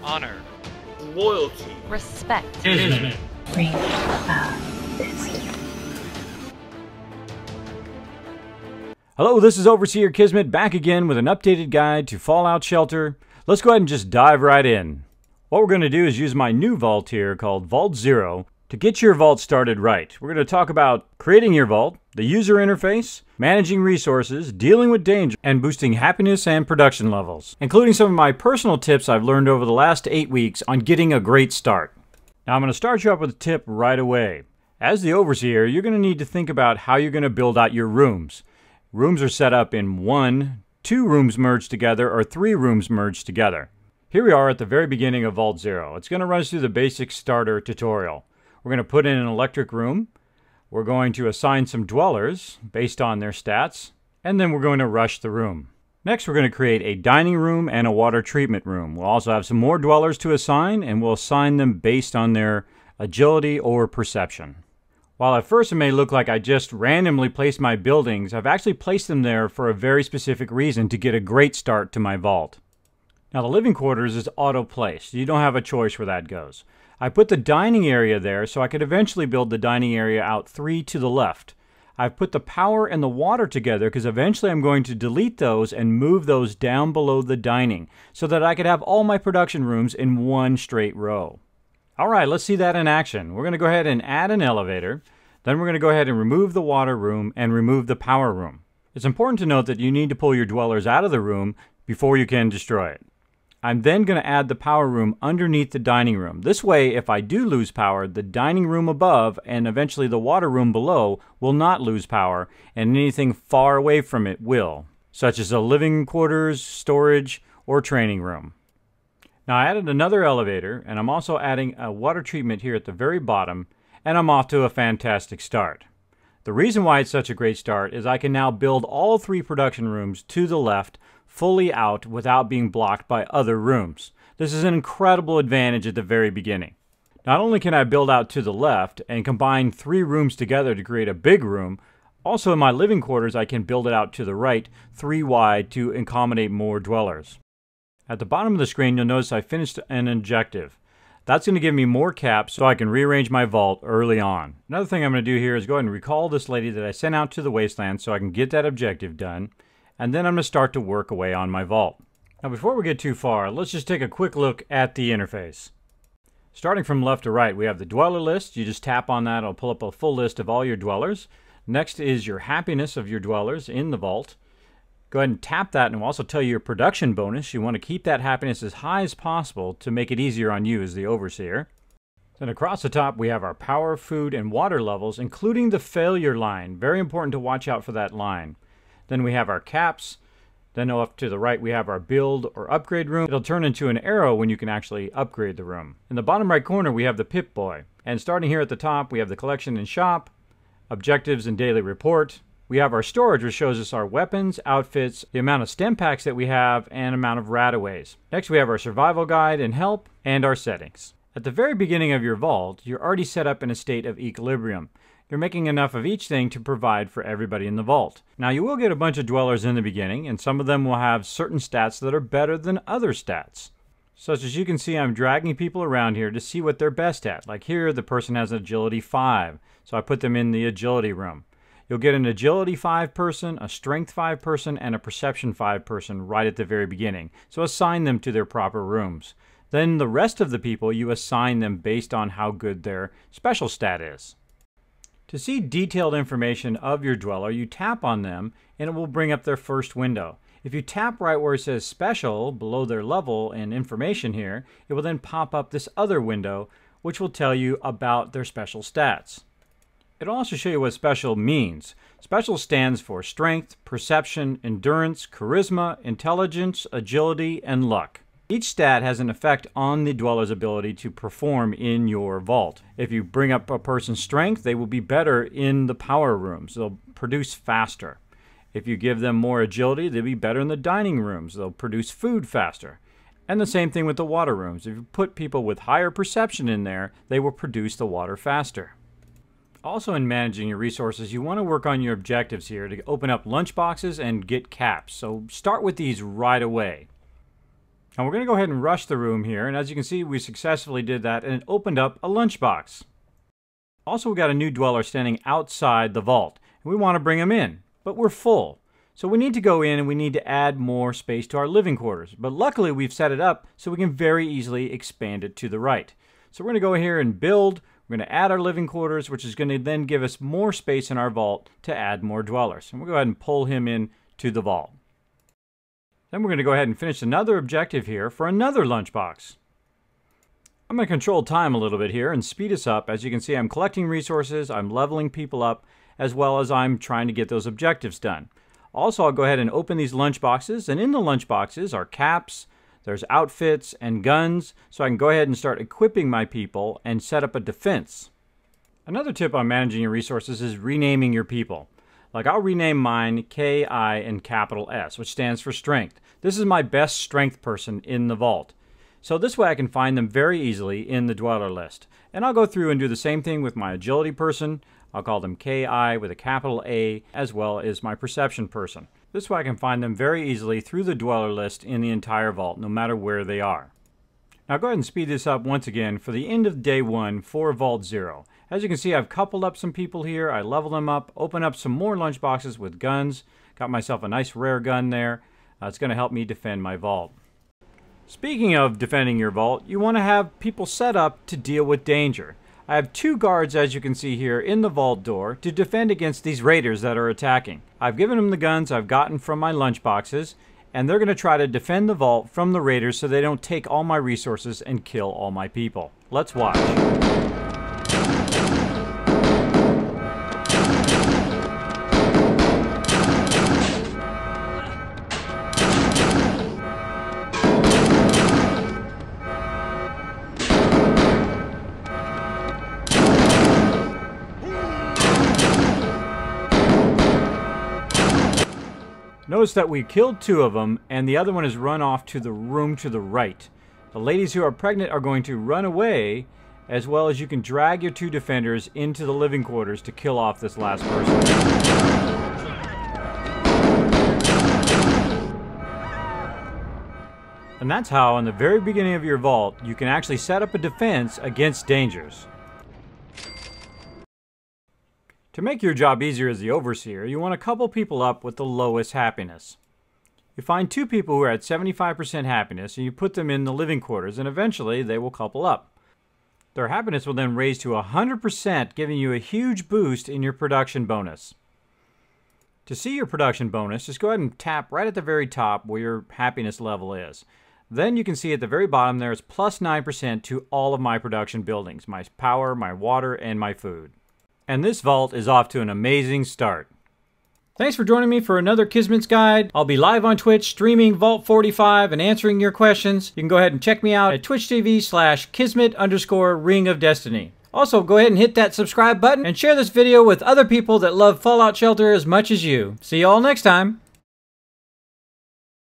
honor, loyalty, respect, Kismet. Bring about this. Hello, this is Overseer Kismet back again with an updated guide to Fallout Shelter. Let's go ahead and just dive right in. What we're going to do is use my new vault here called Vault Zero to get your vault started right. We're going to talk about creating your vault, the user interface, managing resources, dealing with danger, and boosting happiness and production levels, including some of my personal tips I've learned over the last 8 weeks on getting a great start. Now I'm going to start you up with a tip right away. As the Overseer, you're going to need to think about how you're going to build out your rooms. Rooms are set up in 1, 2 rooms merged together, or 3 rooms merged together. Here we are at the very beginning of Vault Zero. It's going to run us through the basic starter tutorial. We're going to put in an electric room. We're going to assign some dwellers based on their stats, and then we're going to rush the room. Next, we're going to create a dining room and a water treatment room. We'll also have some more dwellers to assign, and we'll assign them based on their agility or perception. While at first it may look like I just randomly placed my buildings, I've actually placed them there for a very specific reason, to get a great start to my vault. Now the living quarters is auto-placed. You don't have a choice where that goes. I put the dining area there so I could eventually build the dining area out 3 to the left. I've put the power and the water together because eventually I'm going to delete those and move those down below the dining so that I could have all my production rooms in one straight row. Alright, let's see that in action. We're going to go ahead and add an elevator. Then we're going to go ahead and remove the water room and remove the power room. It's important to note that you need to pull your dwellers out of the room before you can destroy it. I'm then going to add the power room underneath the dining room. This way, if I do lose power, the dining room above and eventually the water room below will not lose power, and anything far away from it will, such as a living quarters, storage, or training room. Now I added another elevator, and I'm also adding a water treatment here at the very bottom, and I'm off to a fantastic start. The reason why it's such a great start is I can now build all 3 production rooms to the left, fully out without being blocked by other rooms. This is an incredible advantage at the very beginning. Not only can I build out to the left and combine 3 rooms together to create a big room, also in my living quarters I can build it out to the right, 3 wide, to accommodate more dwellers. At the bottom of the screen you'll notice I finished an objective. That's going to give me more caps so I can rearrange my vault early on. Another thing I'm going to do here is go ahead and recall this lady that I sent out to the wasteland so I can get that objective done. And then I'm going to start to work away on my vault. Now before we get too far, let's just take a quick look at the interface. Starting from left to right, we have the dweller list. You just tap on that, it'll pull up a full list of all your dwellers. Next is your happiness of your dwellers in the vault. Go ahead and tap that, and it will also tell you your production bonus. You want to keep that happiness as high as possible to make it easier on you as the Overseer. Then across the top we have our power, food, and water levels, including the failure line. Very important to watch out for that line. Then we have our caps. Then off to the right we have our build or upgrade room. It'll turn into an arrow when you can actually upgrade the room. In the bottom right corner we have the Pip-Boy. And starting here at the top we have the collection and shop, objectives and daily report. We have our storage, which shows us our weapons, outfits, the amount of stem packs that we have, and amount of rataways. Next we have our survival guide and help, and our settings. At the very beginning of your vault, you're already set up in a state of equilibrium. You're making enough of each thing to provide for everybody in the vault. Now you will get a bunch of dwellers in the beginning, and some of them will have certain stats that are better than other stats. Such as you can see, I'm dragging people around here to see what they're best at. Like here, the person has an agility 5, so I put them in the agility room. You'll get an agility 5 person, a strength 5 person, and a perception 5 person right at the very beginning. So assign them to their proper rooms. Then the rest of the people, you assign them based on how good their special stat is. To see detailed information of your dweller, you tap on them and it will bring up their first window. If you tap right where it says special below their level and information here, it will then pop up this other window which will tell you about their special stats. It'll also show you what special means. Special stands for strength, perception, endurance, charisma, intelligence, agility, and luck. Each stat has an effect on the dweller's ability to perform in your vault. If you bring up a person's strength, they will be better in the power rooms. They'll produce faster. If you give them more agility, they'll be better in the dining rooms. They'll produce food faster. And the same thing with the water rooms. If you put people with higher perception in there, they will produce the water faster. Also in managing your resources, you want to work on your objectives here to open up lunch boxes and get caps. So start with these right away. Now we're going to go ahead and rush the room here, and as you can see, we successfully did that, and it opened up a lunchbox. Also, we got a new dweller standing outside the vault, and we want to bring him in, but we're full. So we need to go in and we need to add more space to our living quarters, but luckily we've set it up so we can very easily expand it to the right. So we're going to go here and build. We're going to add our living quarters, which is going to then give us more space in our vault to add more dwellers. And we'll go ahead and pull him in to the vault. Then we're going to go ahead and finish another objective here for another lunchbox. I'm going to control time a little bit here and speed us up. As you can see, I'm collecting resources, I'm leveling people up, as well as I'm trying to get those objectives done. Also, I'll go ahead and open these lunchboxes, and in the lunchboxes are caps, there's outfits, and guns, so I can go ahead and start equipping my people and set up a defense. Another tip on managing your resources is renaming your people. Like I'll rename mine K-I and capital S, which stands for strength. This is my best strength person in the vault. So this way I can find them very easily in the dweller list. And I'll go through and do the same thing with my agility person. I'll call them K-I with a capital A, as well as my perception person. This way I can find them very easily through the dweller list in the entire vault, no matter where they are. Now go ahead and speed this up once again for the end of day 1 for Vault 0. As you can see, I've coupled up some people here. I leveled them up, opened up some more lunchboxes with guns. Got myself a nice rare gun there. It's going to help me defend my vault. Speaking of defending your vault, you want to have people set up to deal with danger. I have 2 guards, as you can see here, in the vault door to defend against these raiders that are attacking. I've given them the guns I've gotten from my lunchboxes, and they're going to try to defend the vault from the raiders so they don't take all my resources and kill all my people. Let's watch. Notice that we killed 2 of them, and the other one has run off to the room to the right. The ladies who are pregnant are going to run away, as well as you can drag your 2 defenders into the living quarters to kill off this last person. And that's how, in the very beginning of your vault, you can actually set up a defense against dangers. To make your job easier as the overseer, you want to couple people up with the lowest happiness. You find 2 people who are at 75% happiness and you put them in the living quarters, and eventually they will couple up. Their happiness will then raise to 100%, giving you a huge boost in your production bonus. To see your production bonus, just go ahead and tap right at the very top where your happiness level is. Then you can see at the very bottom there is plus 9% to all of my production buildings, my power, my water, and my food. And this vault is off to an amazing start. Thanks for joining me for another Kismet's Guide. I'll be live on Twitch streaming Vault 45 and answering your questions. You can go ahead and check me out at twitch.tv/Kismet_Ring of Destiny. Also, go ahead and hit that subscribe button and share this video with other people that love Fallout Shelter as much as you. See you all next time.